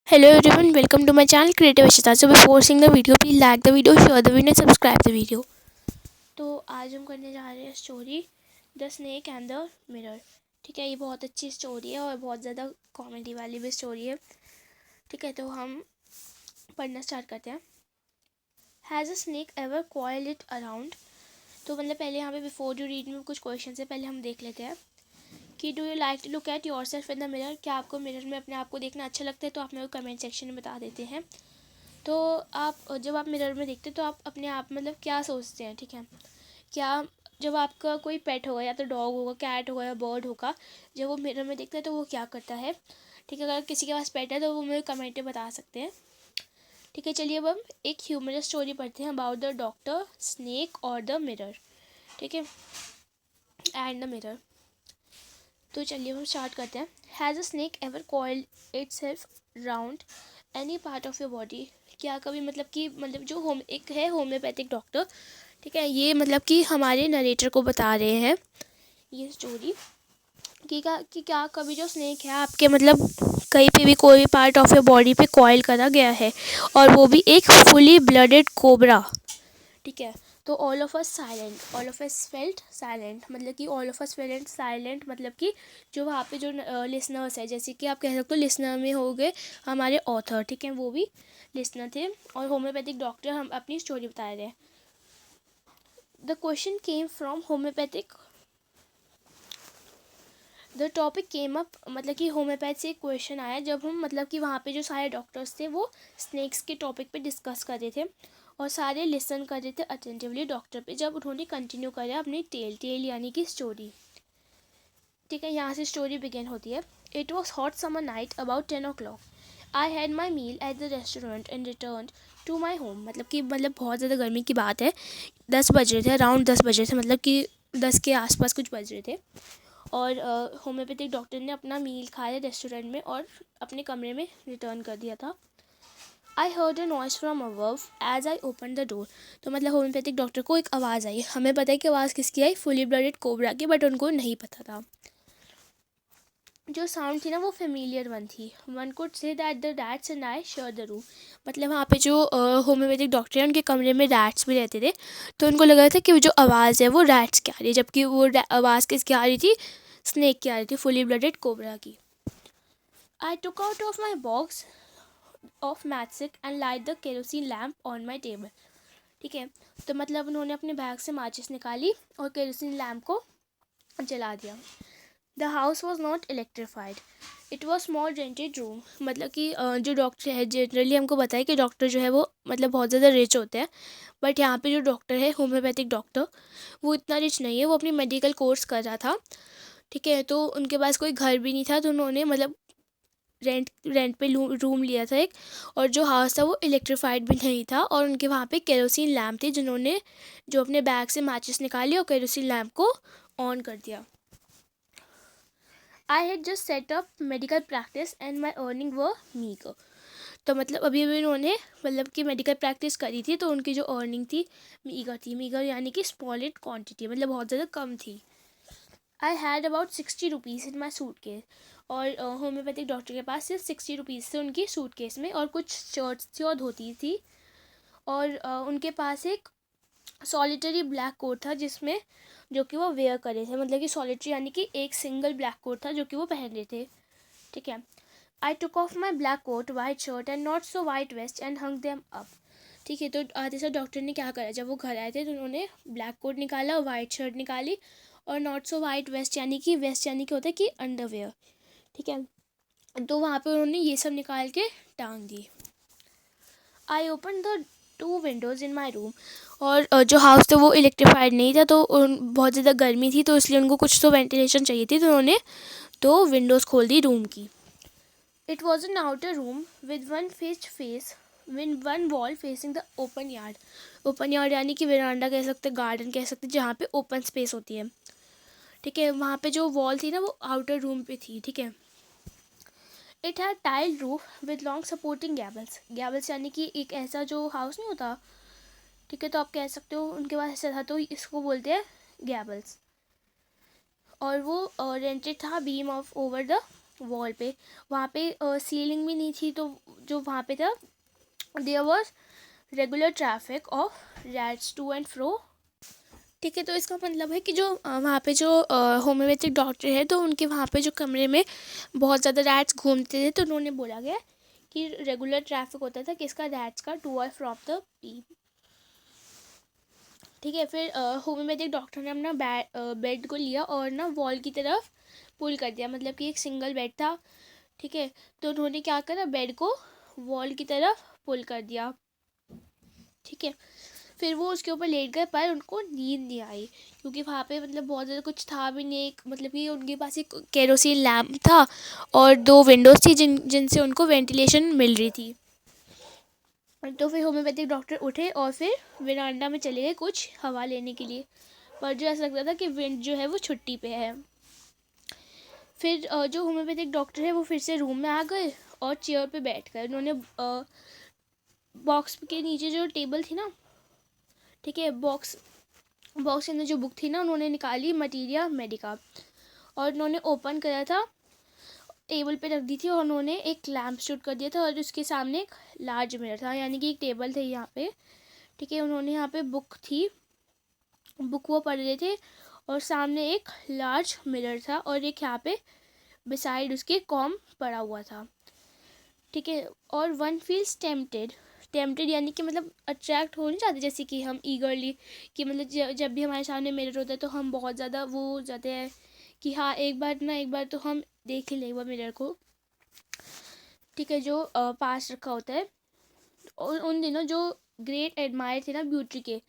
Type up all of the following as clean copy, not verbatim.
Hello everyone, welcome to my channel Creative Ashita. So before seeing the video, please like the video, share the video and subscribe the video. तो आज हम करने जा रहे हैं story the snake and the mirror. ठीक है, ये बहुत अच्छी स्टोरी है और बहुत ज़्यादा कॉमेडी वाली भी स्टोरी है। ठीक है, तो हम पढ़ना स्टार्ट करते हैं। Has a snake ever coiled it around. तो मतलब पहले यहाँ पे बिफोर यू रीड में कुछ क्वेश्चन है, पहले हम देख लेते हैं कि do you like to look at yourself in the mirror. क्या आपको मिरर में अपने आप को देखना अच्छा लगता है? तो आप मेरे को कमेंट सेक्शन में बता देते हैं। तो आप जब आप मिरर में देखते हैं तो आप अपने आप मतलब क्या सोचते हैं? ठीक है, क्या जब आपका कोई पेट होगा, या तो डॉग होगा, कैट होगा या बर्ड होगा, जब वो मिरर में देखता है तो वो क्या करता है? ठीक है, अगर किसी के पास पेट है तो वो मुझे कमेंट में बता सकते हैं। ठीक है, चलिए अब हम एक ह्यूमरस स्टोरी पढ़ते हैं अबाउट द डॉक्टर, स्नेक और द मिरर। ठीक है, एंड द मिरर। तो चलिए हम स्टार्ट करते हैं। Has a snake ever coiled itself round any part of your body. क्या कभी मतलब जो एक है होम्योपैथिक डॉक्टर, ठीक है, ये मतलब कि हमारे नरेटर को बता रहे हैं ये स्टोरी कि क्या कभी जो स्नेक है आपके मतलब कहीं पे भी कोई भी पार्ट ऑफ योर बॉडी पे कॉइल करा गया है, और वो भी एक फुली ब्लडेड कोबरा। ठीक है, तो all of us silent, all of us felt silent, मतलब कि all of us felt silent मतलब कि जो वहाँ पे जो लिसनर्स है, जैसे कि आप कह सकते हो लिसनर में हो गए हमारे ऑथर, ठीक है, वो भी लिसनर थे और होम्योपैथिक डॉक्टर हम अपनी स्टोरी बता रहे हैं। The question came from homeopathic, the topic came up, मतलब कि होम्योपैथ से एक क्वेश्चन आया जब हम मतलब कि वहाँ पे जो सारे डॉक्टर्स थे वो स्नेक्स के टॉपिक पे डिस्कस कर रहे थे और सारे लिसन कर रहे थे अटेंटिवली डॉक्टर पे, जब उन्होंने कंटिन्यू करा अपनी टेल यानी कि स्टोरी। ठीक है, यहाँ से स्टोरी बिगिन होती है। It was hot summer night about 10 o'clock. I had my meal at the restaurant and return to my home. मतलब बहुत ज़्यादा गर्मी की बात है, 10 बज रहे थे, अराउंड 10 बज रहे थे, मतलब कि 10 के आसपास कुछ बज रहे थे। और होम्योपैथिक डॉक्टर ने अपना मील खाया रेस्टोरेंट में और अपने कमरे में रिटर्न कर दिया था। I heard a noise from above as I open the door. तो मतलब होम्योपैथिक डॉक्टर को एक आवाज़ आई। हमें पता है कि आवाज़ किसकी आई, फुली ब्लडेड कोबरा की, बट उनको नहीं पता था। जो साउंड थी ना वो फेमिलियर वन थी। One could say that the rats and I share the room. मतलब वहाँ पे जो होम्योपैथिक डॉक्टर है उनके कमरे में रैट्स भी रहते थे, तो उनको लगा था कि वो जो आवाज़ है वो रैट्स की आ रही है, जबकि वो आवाज़ किसकी आ रही थी, स्नेक की आ रही थी, फुली ब्लडेड कोबरा की। I took out of my box of matches and light the kerosene lamp on my table. ठीक है, तो मतलब उन्होंने अपने बैग से माचिस निकाली और केरोसिन लैम्प को जला दिया। The house was not electrified, it was small rented room. मतलब कि जो डॉक्टर है, जनरली हमको बताया कि डॉक्टर जो है वो मतलब बहुत ज़्यादा रिच होते हैं, बट यहाँ पे जो डॉक्टर है होम्योपैथिक डॉक्टर, वो इतना रिच नहीं है, वो अपनी मेडिकल कोर्स कर रहा था। ठीक है, तो उनके पास कोई घर भी नहीं था, तो उन्होंने मतलब रेंट पे रूम लिया था एक, और जो हाउस था वो इलेक्ट्रीफाइड भी नहीं था, और उनके वहाँ पे केरोसिन लैम्प थे जिन्होंने जो अपने बैग से माचिस निकाली और केरोसिन लैम्प को ऑन कर दिया। I had just set up medical practice and my earning व मीगर। तो मतलब अभी अभी उन्होंने मतलब कि मेडिकल प्रैक्टिस करी थी, तो उनकी जो अर्निंग थी मीगर थी। मीगर यानी कि स्मॉलिड क्वांटिटी, मतलब बहुत ज़्यादा कम थी। I had about 60 rupees in my suit case. और होम्योपैथिक डॉक्टर के पास सिर्फ 60 रुपीज़ थे उनकी सूट केस में, और कुछ शर्ट्स थी और धोती थी, और उनके पास एक सॉलिटरी ब्लैक कोट था जिसमें जो कि वो वेयर करे थे, मतलब कि सॉलिटरी यानी कि एक सिंगल ब्लैक कोट था जो कि वो पहन रहे थे। ठीक है, I took off my black coat, white shirt and not so white vest and hung them up. ठीक है, तो आते से डॉक्टर ने क्या करा, जब वो घर आए थे तो उन्होंने ब्लैक कोट निकाला, वाइट शर्ट निकाली, और नॉट सो वाइट वेस्ट यानी कि वेस्ट यानी कि होता है कि अंडरवेयर। ठीक है, तो वहाँ पे उन्होंने ये सब निकाल के टांग दी। I open the 2 windows in my room. और जो हाउस था वो इलेक्ट्रीफाइड नहीं था, तो बहुत ज़्यादा गर्मी थी, तो इसलिए उनको कुछ तो वेंटिलेशन चाहिए थी, तो उन्होंने 2 विंडोज़ खोल दी रूम की। It was an outer room with one wall facing the open yard. Open yard यानी कि वेरांडा कह सकते, गार्डन कह सकते, जहाँ पे ओपन स्पेस होती है। ठीक है, वहाँ पे जो वॉल थी ना वो आउटर रूम पे थी। ठीक है, it had tile roof with long supporting gables. Gables यानी कि एक ऐसा जो हाउस नहीं होता, ठीक है, तो आप कह सकते हो उनके पास ऐसा था, तो इसको बोलते हैं गैबल्स। और वो रेंटेड था beam of over the wall पे, वहाँ पे सीलिंग भी नहीं थी, तो जो वहाँ पे था there was regular traffic of rats to and fro. ठीक है, तो इसका मतलब है कि जो वहाँ पे जो होम्योपैथिक डॉक्टर है, तो उनके वहाँ पे जो कमरे में बहुत ज़्यादा रैट्स घूमते थे, तो उन्होंने बोला गया कि रेगुलर ट्रैफिक होता था किसका, रैट्स का, टू और फ्रॉम द पी। ठीक है, फिर होम्योपैथिक डॉक्टर ने अपना बेड को लिया और ना वॉल की तरफ पुल कर दिया, मतलब कि एक सिंगल बेड था। ठीक है, तो उन्होंने क्या करा, बेड को वॉल की तरफ पुल कर दिया। ठीक है, फिर वो उसके ऊपर लेट गए, पर उनको नींद नहीं आई, क्योंकि वहाँ पे मतलब बहुत ज़्यादा कुछ था भी नहीं। मतलब कि उनके पास एक केरोसिन लैम्प था और 2 विंडोज़ थी जिनसे उनको वेंटिलेशन मिल रही थी। तो फिर होम्योपैथिक डॉक्टर उठे और फिर विरांडा में चले गए कुछ हवा लेने के लिए, पर जो ऐसा लगता था कि विंड जो है वो छुट्टी पे है। फिर जो होम्योपैथिक डॉक्टर है वो फिर से रूम में आ गए और चेयर पे बैठ गए। उन्होंने बॉक्स के नीचे जो टेबल थी ना, ठीक है, बॉक्स के अंदर जो बुक थी ना, उन्होंने निकाली मटीरिया मेडिका और उन्होंने ओपन करा था, टेबल पे रख दी थी और उन्होंने एक लैम्प शूट कर दिया था और उसके सामने एक लार्ज मिरर था, यानी कि एक टेबल थे यहाँ पे। ठीक है, उन्होंने यहाँ पे बुक थी, बुक वो पढ़ रहे थे और सामने एक लार्ज मिरर था और एक यहाँ पे बिसाइड उसके कॉम पड़ा हुआ था। ठीक है, और वन फील्स टेम्पटेड यानी कि मतलब अट्रैक्ट हो नहीं चाहते, जैसे कि हम ईगरली, कि मतलब जब भी हमारे सामने मिरर होता है तो हम बहुत ज़्यादा वो हो जाते हैं कि हाँ एक बार तो हम देख ही लेंगे मिरर को। ठीक है, जो पास रखा होता है, और उन दिनों जो ग्रेट एडमायर थे ना ब्यूटी के,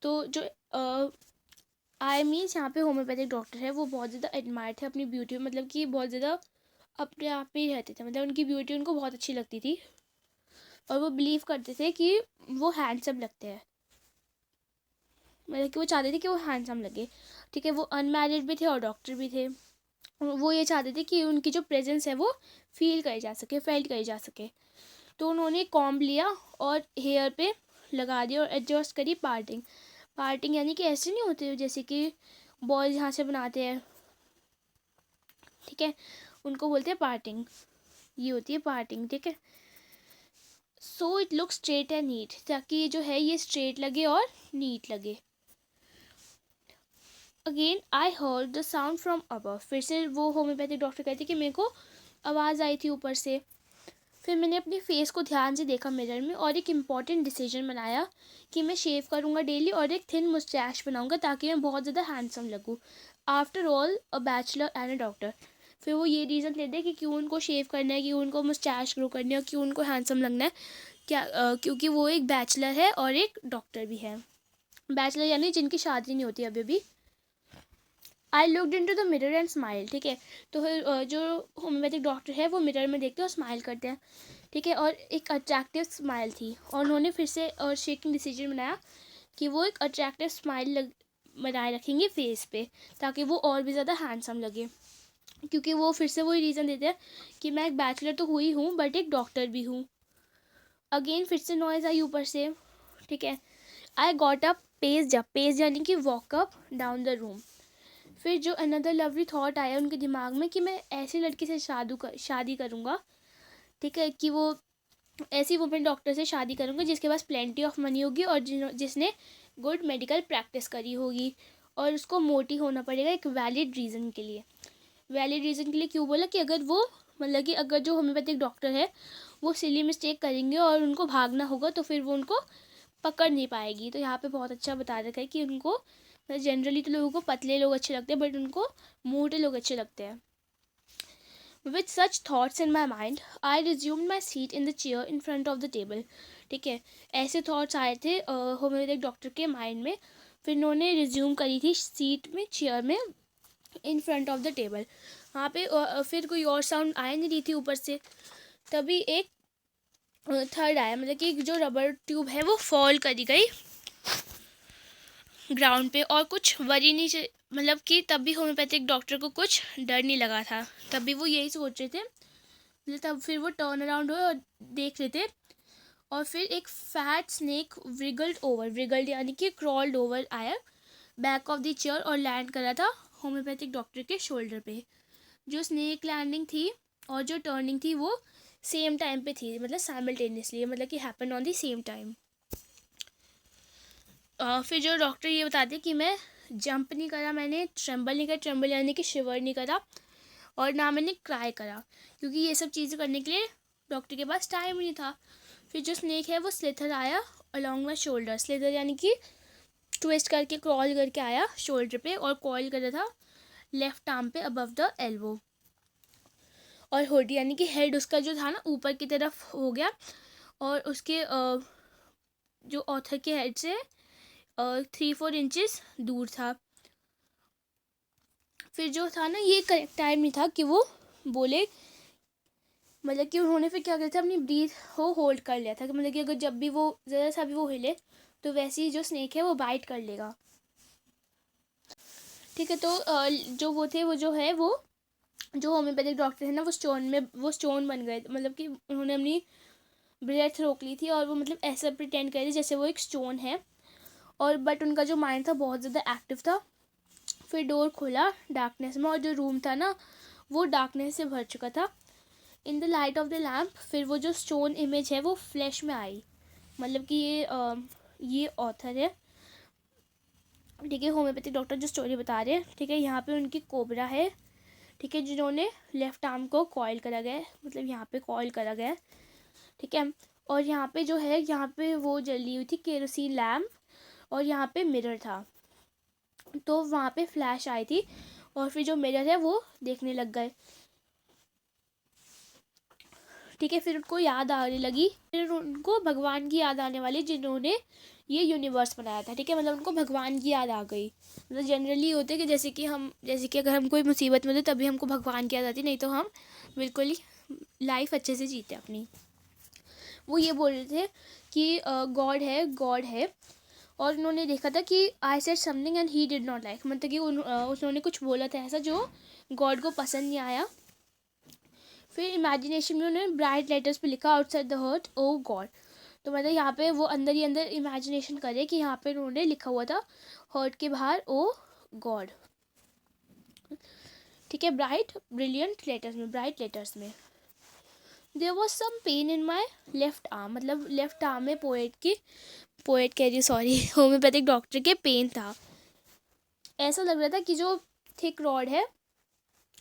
तो जो आई मीन्स यहाँ पे होम्योपैथिक डॉक्टर है वो बहुत ज़्यादा एडमायर थे अपनी ब्यूटी में, मतलब कि बहुत ज़्यादा अपने आप में ही रहते थे, मतलब उनकी ब्यूटी उनको बहुत अच्छी लगती थी और वो बिलीव करते थे कि वो हैंडसम लगते हैं, मतलब कि वो चाहते थे कि वो हैंडसम लगे। ठीक है, वो अनमैरिड भी थे और डॉक्टर भी थे। वो ये चाहते थे कि उनकी जो प्रेजेंस है वो फील करी जा सके, फेल करी जा सके। तो उन्होंने कॉम्ब लिया और हेयर पे लगा दिया और एडजस्ट करी पार्टिंग यानी कि ऐसे नहीं होते जैसे कि बॉयज़ यहाँ से बनाते हैं। ठीक है, उनको बोलते हैं पार्टिंग, ये होती है पार्टिंग। ठीक है, so it look straight and neat, ताकि ये जो है ये स्ट्रेट लगे और नीट लगे। Again I heard the sound from above, फिर से वो होम्योपैथिक डॉक्टर कहते कि मेरे को आवाज़ आई थी ऊपर से। फिर मैंने अपने फेस को ध्यान से देखा मिरर में और एक इम्पॉर्टेंट डिसीजन बनाया कि मैं शेव करूँगा डेली और एक थिन मुस्टैश बनाऊँगा ताकि मैं बहुत ज़्यादा हैंडसम लगूँ। After all a bachelor and a doctor. फिर वो ये रीज़न देते हैं कि क्यों उनको शेव करना है, क्यों उनको मुस्टैश ग्रो करनी है और क्यों उनको हैंडसम लगना है, क्या क्योंकि वो एक बैचलर है और एक डॉक्टर भी है। बैचलर यानी जिनकी शादी नहीं होती अभी भी। I looked into the mirror and smile. ठीक है, तो फिर जो होम्योपैथिक डॉक्टर है वो मिरर में देखते हैं और स्माइल करते हैं। ठीक है, और एक अट्रैक्टिव स्माइल थी और उन्होंने फिर से और शेकिंग डिसीजन बनाया कि वो एक अट्रैक्टिव स्माइल बनाए रखेंगे फेस पे, ताकि वो और भी ज़्यादा हैंडसम लगे। क्योंकि वो फिर से वही रीज़न देते हैं कि मैं एक बैचलर तो हुई हूँ बट एक डॉक्टर भी हूँ। अगेन फिर से नॉइज़ आई ऊपर से। ठीक है, आई गॉट अप पेज यानी कि वॉकअप डाउन द रूम। फिर जो अनदर लवली थॉट आया उनके दिमाग में कि मैं ऐसी लड़की से शादी करूँगा। ठीक है, कि वो ऐसी वुमेन डॉक्टर से शादी करूँगा जिसके पास प्लेंटी ऑफ मनी होगी और जिसने गुड मेडिकल प्रैक्टिस करी होगी, और उसको मोटी होना पड़ेगा एक वैलिड रीज़न के लिए। क्यों बोला कि अगर वो मतलब कि अगर जो होम्योपैथिक डॉक्टर है वो सिली मिस्टेक करेंगे और उनको भागना होगा तो फिर वो उनको पकड़ नहीं पाएगी। तो यहाँ पे बहुत अच्छा बता रखा है कि उनको जनरली तो लोगों को पतले लोग अच्छे लगते हैं बट उनको मोटे लोग अच्छे लगते हैं। With such thoughts in my mind, I resumed my seat in the chair in front of the table. ठीक है, ऐसे थॉट्स आए थे होम्योपैथिक डॉक्टर के माइंड में। फिर उन्होंने रिज्यूम करी थी सीट में, चेयर में, in front of the table. वहाँ पे फिर कोई और साउंड आ नहीं रही थी ऊपर से। तभी एक थर्ड आया, मतलब कि जो रबर ट्यूब है वो फॉल करी गई ग्राउंड पे और कुछ वरी नहीं, मतलब कि तब भी होम्योपैथिक डॉक्टर को कुछ डर नहीं लगा था। तब भी वो यही सोच रहे थे, मतलब तब फिर वो टर्न अराउंड हुए और देख रहे थे और फिर एक फैट स्नेक व्रिगल्ड यानी कि क्रॉल्ड ओवर आया बैक ऑफ द चेयर और लैंड करा था होम्योपैथिक डॉक्टर के शोल्डर पे। जो स्नेक लैंडिंग थी और जो टर्निंग थी वो सेम टाइम पे थी, मतलब साइमल्टेनियसली, मतलब कि happen on the same time. फिर जो डॉक्टर ये बताते कि मैं जंप नहीं करा, मैंने ट्रेम्बल नहीं करा, ट्रेम्बल यानी कि शिवर नहीं करा, और ना मैंने क्राई करा, क्योंकि ये सब चीज़ें करने के लिए डॉक्टर के पास टाइम नहीं था। फिर जो स्नेक है वो स्लिथर आया अलॉन्ग माई शोल्डर, स्लिथर यानी कि ट्विस्ट करके क्रॉल करके आया शोल्डर पे, और कॉल कर रहा था लेफ्ट आर्म पे अबव द एल्बो, और हुड यानी कि हेड उसका जो था ना ऊपर की तरफ हो गया, और उसके जो ऑथर के हेड से 3-4 इंचेस दूर था। फिर जो था ना ये करेक्ट टाइम नहीं था कि वो बोले, मतलब कि उन्होंने फिर क्या किया था, अपनी ब्रीथ को होल्ड कर लिया था कि मतलब कि अगर जब भी वो ज़रा सा भी वो हिले तो वैसे ही जो स्नेक है वो बाइट कर लेगा। ठीक है, तो जो वो थे वो जो है वो जो होम्योपैथिक डॉक्टर है ना वो स्टोन बन गए, मतलब कि उन्होंने अपनी ब्रेथ रोक ली थी और वो मतलब ऐसा प्रिटेंड कर रहे जैसे वो एक स्टोन है, और बट उनका जो माइंड था बहुत ज़्यादा एक्टिव था। फिर डोर खोला डार्कनेस में, और जो रूम था ना वो डार्कनेस से भर चुका था। In the light of the lamp फिर वो जो स्टोन इमेज है वो फ्लैश में आई, मतलब कि ये ऑथर है, ठीक है, होम्योपैथिक डॉक्टर जो स्टोरी बता रहे हैं। ठीक है, यहाँ पे उनकी कोबरा है, ठीक है, जिन्होंने लेफ्ट आर्म को कॉइल करा गया है, मतलब यहाँ पे कॉइल करा गया है। ठीक है, और यहाँ पे जो है यहाँ पे वो जली हुई थी केरोसिन लैम्प, और यहाँ पे मिरर था, तो वहाँ पे फ्लैश आई थी, और फिर जो मिरर है वो देखने लग गए। ठीक है, फिर उनको याद आने लगी, फिर उनको भगवान की याद आने वाली जिन्होंने ये यूनिवर्स बनाया था। ठीक है, मतलब उनको भगवान की याद आ गई। मतलब जनरली होते कि जैसे कि अगर हम कोई मुसीबत में थे तभी हमको भगवान की याद आती, नहीं तो हम बिल्कुल ही लाइफ अच्छे से जीते अपनी। वो ये बोल रहे थे कि गॉड है, गॉड है, और उन्होंने देखा था कि I said something and he did not like, मतलब कि उन्होंने कुछ बोला था ऐसा जो गॉड को पसंद नहीं आया। फिर इमेजिनेशन में उन्होंने ब्राइट लेटर्स पे लिखा outside the hurt oh God, तो मतलब यहाँ पे वो अंदर ही अंदर इमेजिनेशन करे कि यहाँ पे उन्होंने लिखा हुआ था हर्ट के बाहर ओ गॉड। ठीक है, ब्राइट ब्रिलियंट लेटर्स में, ब्राइट लेटर्स में। There was some pain in my left arm, मतलब लेफ्ट आर्म में पोएट कह रही, सॉरी, होम्योपैथिक डॉक्टर के पेन था। ऐसा लग रहा था कि जो थिक रॉड है,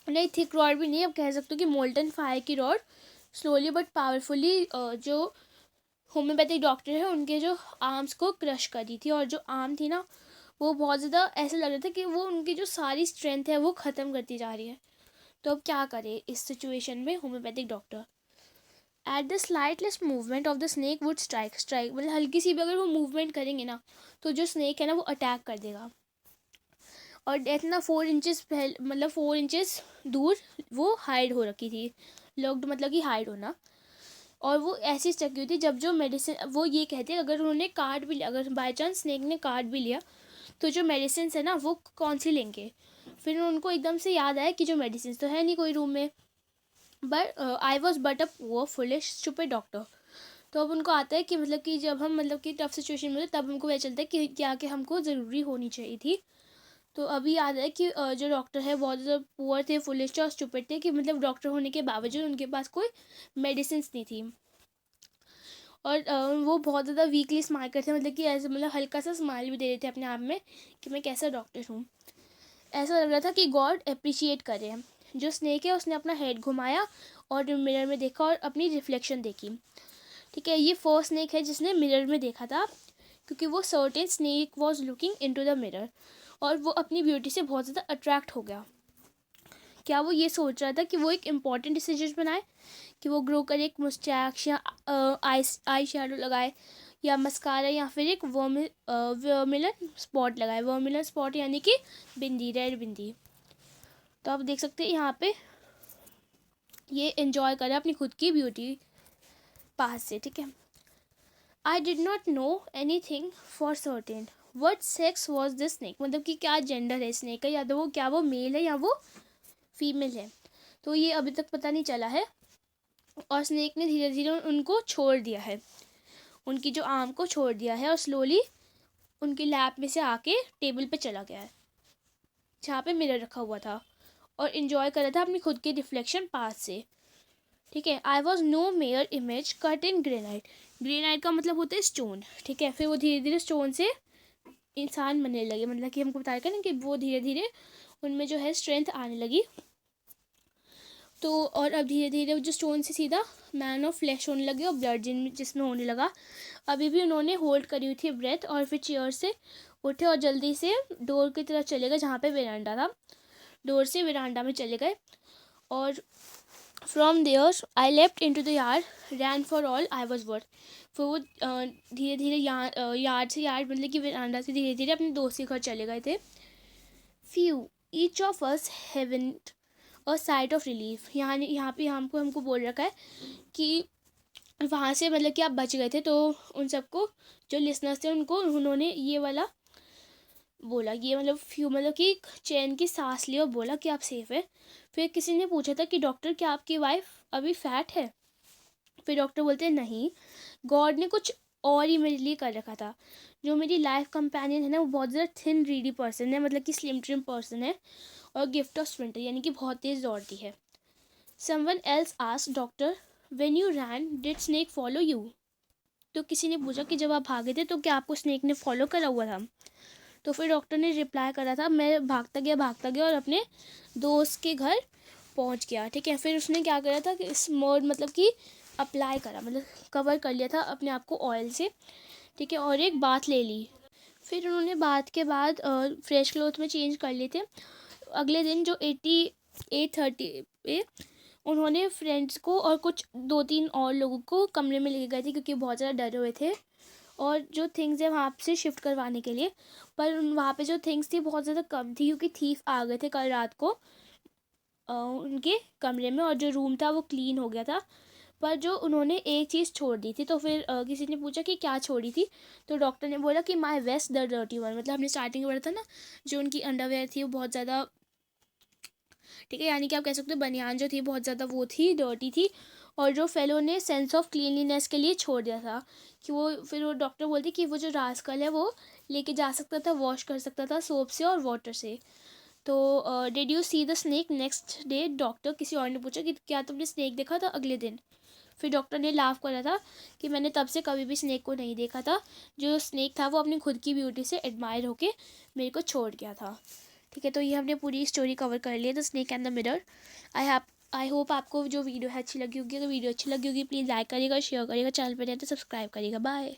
नहीं थिक रॉड भी नहीं, अब कह सकते हो कि मोल्टन फायर की रॉड स्लोली बट पावरफुली जो होम्योपैथिक डॉक्टर है उनके जो आर्म्स को क्रश करी थी, और जो आर्म थी ना वो बहुत ज़्यादा ऐसा लग रहा था कि वो उनकी जो सारी स्ट्रेंथ है वो ख़त्म करती जा रही है। तो अब क्या करे इस सिचुएशन में homeopathic doctor. At the slightest movement of the snake would strike, मतलब हल्की सी भी अगर वो मूवमेंट करेंगे ना तो जो स्नेक है ना वो अटैक कर देगा। और डेथ ना 4 इंचेस मतलब 4 इंचेस दूर वो हाइड हो रखी थी, लॉक्ड मतलब कि हाइड होना, और वो ऐसी स्टक हुई थी जब जो मेडिसिन, वो ये कहते हैं अगर उन्होंने काट भी लिया, अगर बाई चांस स्नेक ने काट भी लिया तो जो मेडिसिन है ना वो कौन सी लेंगे। फिर उनको एकदम से याद आया कि जो मेडिसिन तो है नहीं कोई रूम में, but I was but a poor foolish stupid doctor. तो अब उनको आता है कि मतलब कि जब हम मतलब कि टफ सिचुएशन में तब हमको पता चलता है कि क्या क्या हमको ज़रूरी होनी चाहिए थी। तो अभी याद है कि जो डॉक्टर है बहुत ज़्यादा पुअर थे, फुलिश थे और स्टूपिड थे, कि मतलब डॉक्टर होने के बावजूद उनके पास कोई मेडिसिन नहीं थी, और वो बहुत ज़्यादा वीकली स्माइल करते, मतलब कि ऐसे मतलब हल्का सा स्माइल भी दे रहे थे अपने आप में कि मैं कैसा डॉक्टर हूँ। ऐसा लग रहा था कि गॉड अप्रिशिएट कर रहे हैं। जो स्नेक है उसने अपना हेड घुमाया और मिरर में देखा और अपनी रिफ्लेक्शन देखी। ठीक है, ये फर्स्ट स्नेक है जिसने मिरर में देखा था, क्योंकि वो certain snake was looking into the mirror, और वो अपनी ब्यूटी से बहुत ज़्यादा अट्रैक्ट हो गया। क्या वो ये सोच रहा था कि वो एक इम्पॉर्टेंट डिसीजन बनाए, कि वो ग्रो करे, एक मुस्टैच या आई शैडो लगाए या मस्कारा, या फिर एक वर्मिलन स्पॉट लगाए। वर्मिलन स्पॉट यानी कि बिंदी, रेड बिंदी। तो आप देख सकते हैं यहाँ पे ये एंजॉय करे अपनी खुद की ब्यूटी पास से। ठीक है, I did not know any thing for certain what sex was the snake, मतलब कि क्या जेंडर है स्नेक का, या तो वो क्या वो मेल है या वो फीमेल है, तो ये अभी तक पता नहीं चला है। और स्नेक ने धीरे धीरे उनको छोड़ दिया है, उनकी जो आर्म को छोड़ दिया है, और स्लोली उनकी लैप में से आके टेबल पे चला गया है जहाँ पे मिरर रखा हुआ था, और इन्जॉय कर रहा था अपनी खुद की रिफ्लेक्शन पास से। ठीक है, I was no mere image cut in granite. Granite का मतलब होता है स्टोन। ठीक है, फिर वो धीरे धीरे स्टोन से इंसान बनने लगे, मतलब कि हमको बताया ना कि वो धीरे धीरे उनमें जो है स्ट्रेंथ आने लगी। तो और अब धीरे धीरे जो स्टोन से सीधा मैन ऑफ फ्लैश होने लगे और ब्लड जिसमें होने लगा। अभी भी उन्होंने होल्ड करी हुई थी ब्रेथ, और फिर चेयर से उठे और जल्दी से डोर की तरफ चले गए जहाँ पे वेरांडा था। डोर से वेरांडा में चले गए और from there I left into the yard, ran for all I was worth. फिर वो धीरे धीरे यार्ड से यार्ड मतलब कि वेरांडा से धीरे धीरे अपने दोस्त के घर चले गए थे। Few each of us haven't a site of relief. यहाँ पे हमको बोल रखा है कि वहाँ से मतलब कि आप बच गए थे, तो उन सबको जो लिसनर्स थे उनको उन्होंने ये वाला बोला, ये मतलब फ्यू मतलब कि चैन की सांस ली और बोला कि आप सेफ है। फिर किसी ने पूछा था कि डॉक्टर क्या आपकी वाइफ अभी फैट है? फिर डॉक्टर बोलते हैं नहीं, गॉड ने कुछ और ही मेरे लिए कर रखा था। जो मेरी लाइफ कंपेनियन है ना, वो बहुत ज़्यादा थिन रीडी पर्सन है, मतलब कि स्लिम ट्रिम पर्सन है, और गिफ्ट ऑफ स्प्रिंटर यानी कि बहुत तेज़ दौड़ती है। Someone else asked doctor when you ran did snake follow you. तो किसी ने पूछा कि जब आप भागे थे तो क्या आपको स्नेक ने फॉलो करा हुआ था? तो फिर डॉक्टर ने रिप्लाई करा था, मैं भागता गया और अपने दोस्त के घर पहुंच गया। ठीक है, फिर उसने क्या करा था कि स्मर्ड मतलब कि अप्लाई करा, मतलब कवर कर लिया था अपने आप को ऑयल से। ठीक है, और एक बाथ ले ली। फिर उन्होंने बाथ के बाद फ्रेश क्लोथ में चेंज कर लिए थे। अगले दिन जो 8:30 पे उन्होंने फ्रेंड्स को और कुछ 2-3 और लोगों को कमरे में लेके गए थे, क्योंकि बहुत ज़्यादा डरे हुए थे और जो थिंग्स है वहाँ से शिफ्ट करवाने के लिए। पर वहाँ पे जो थिंग्स थी बहुत ज़्यादा कम थी, क्योंकि थीफ आ गए थे कल रात को उनके कमरे में, और जो रूम था वो क्लीन हो गया था। पर जो उन्होंने एक चीज़ छोड़ दी थी, तो फिर किसी ने पूछा कि क्या छोड़ी थी? तो डॉक्टर ने बोला कि माई वेस्ट द डर्टी वन, मतलब हमने स्टार्टिंग में बोला था ना, जो उनकी अंडरवेयर थी वो बहुत ज़्यादा, ठीक है, यानी कि आप कह सकते हो बनियान जो थी बहुत ज़्यादा वो थी, डर्टी थी, और जो फेलो ने सेंस ऑफ क्लीनलीनेस के लिए छोड़ दिया था कि वो, फिर वो डॉक्टर बोलती कि वो जो रास्कल है वो लेके जा सकता था, वॉश कर सकता था सोप से और वाटर से। तो did you see the snake next day? Doctor किसी और ने पूछा कि क्या तुमने स्नेक देखा था अगले दिन? फिर डॉक्टर ने लाफ करा था कि मैंने तब से कभी भी स्नेक को नहीं देखा था। जो स्नेक था वो अपनी खुद की ब्यूटी से एडमायर होके मेरे को छोड़ गया था। ठीक है, तो ये हमने पूरी स्टोरी कवर कर ली है, the snake and the mirror. I hope आपको जो वीडियो है अच्छी लगी होगी। अगर वीडियो अच्छी लगी होगी प्लीज़ लाइक करिएगा, शेयर करिएगा, चैनल पर नहीं तो सब्सक्राइब करिएगा। बाय।